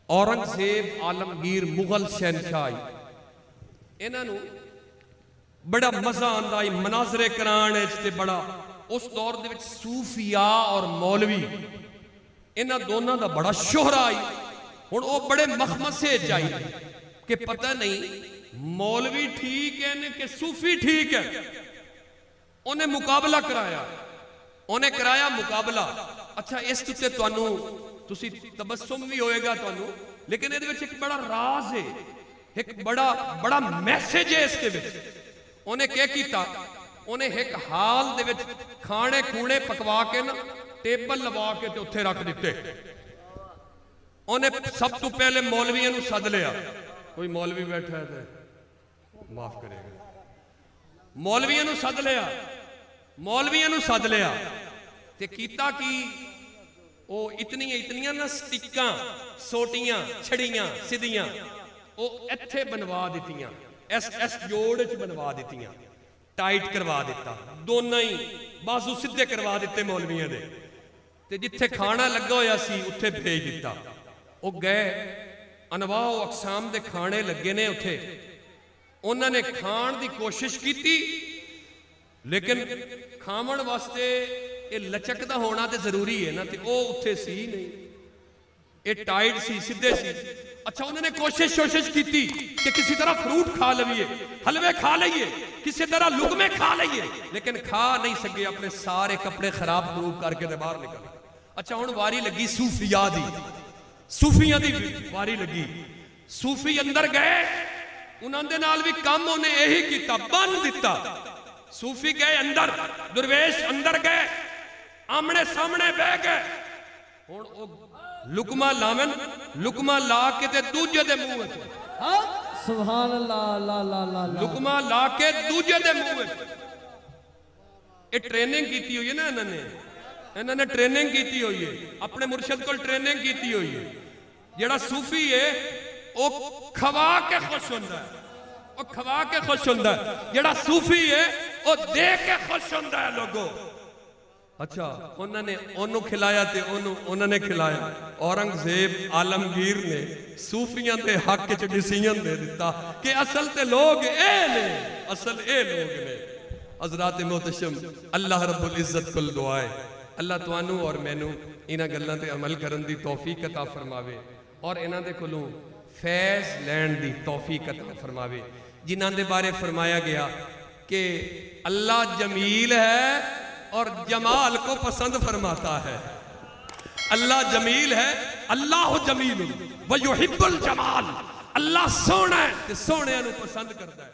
औरंगजेब आलमगीर मुगल शहनशाही इन्हों बड़ा मजा आता है मनाजरे कराने बड़ा उस दौर दे विच सूफिया और मौलवी इन्हां दोनों का बड़ा शोहरा आई। हुण वो बड़े मखमसे आई कि पता नहीं मौलवी ठीक है कि सूफी ठीक है। उन्हें मुकाबला कराया, उन्हें कराया मुकाबला। अच्छा इस उत्ते तुहानू तुसी तबस्सुम भी होएगा तुहानू, लेकिन इहदे विच एक बड़ा राज है, एक बड़ा बड़ा मैसेज है इसके विच। उन्हें क्या किया, उन्हें एक हाल दे विच खाने खूने पकवा के ना टेबल लवा के ते उत्थे रख दिते। उन्हें सब तो पहले मौलवियों को सद लिया। कोई मौलवी बैठा है तो माफ करेगा। मौलवियों को सद लिया, मौलवियों को सद लिया ते कीता कि वो इतनियां इतनियां ना स्टिकां सोटियां छड़ियां सीधियां वो इत्थे बनवा दित्तियां, इस जोड़ च बनवा दित्तियां, टाइट करवा दिता, दोनों ही बाजू सीधे करवा दिते मौलवियों दे ते जिथे खाना लगा होया सी उत्थे भेज दिता। वो गए अनवाह अकसाम दे खाने लगे ने उत्थे, उन्होंने खाण दी कोशिश की, लेकिन खावन वास्ते ये लचकदा होना तो जरूरी है ना, तो वो उत्थे सी नहीं, ये टाइट सी सीधे सी। अच्छा उन्होंने कोशिश की कि किसी तरह फ्रूट खा लवीए, हलवे खा लीए, किसी तरह लुकमे खा लीए, लेकिन खा नहीं सके। अपने सारे कपड़े खराब प्रूव करके बाहर निकल। अच्छा हुण वारी लगी सूफिया दी, सूफिया दी वारी लगी। सूफी अंदर गए, उन्होंने नाल भी काम उन्हें यही किया, बन दिता। सूफी गए अंदर, दुर्वेश अंदर गए, आमने सामने बह गए। हुण ओ लुकमा लावन, लुकमा ला के ते दूजे दे मुंह विच, सुभान अल्लाह, ला ला ला ला, लुकमा ला के दूजे दे मुंह विच। ये ट्रेनिंग की हुई है ना, इन्होंने ट्रेनिंग की हुई है, अपने मुर्शद को ट्रेनिंग की हुई है। जेड़ा सूफी है वो खवा के खुश होंदा है, वो खवा के खुश होंदा है। जेड़ा सूफी है वो दे के खुश होंदा है लोगों। अच्छा उन्होंने ओनू खिलाया ते उन्होंने खिलाया। औरंगजेब आलमगीर ने सूफियां के हक च डिसीजन दे दिता कि असल ते लोग ए ने, असल ए लोग ने। हज़रात मोहतशम, अल्लाह रब्बुल इज्जत कुल दुआए अल्लाह तुहानू और मैनू इन्हां गल्लां ते अमल करन दी तौफीक अता फरमावे और इन्हां दे कोलों फैज़ लैण दी तौफीक अता फरमावे। जिन्हां दे बारे फरमाया गया कि अल्लाह जमील है और जमाल को पसंद फरमाता है। अल्लाह जमील है, अल्लाह जमील व युहिब्बुल जमाल। अल्लाह सोहना है ते सोहणियां नूं पसंद करता है।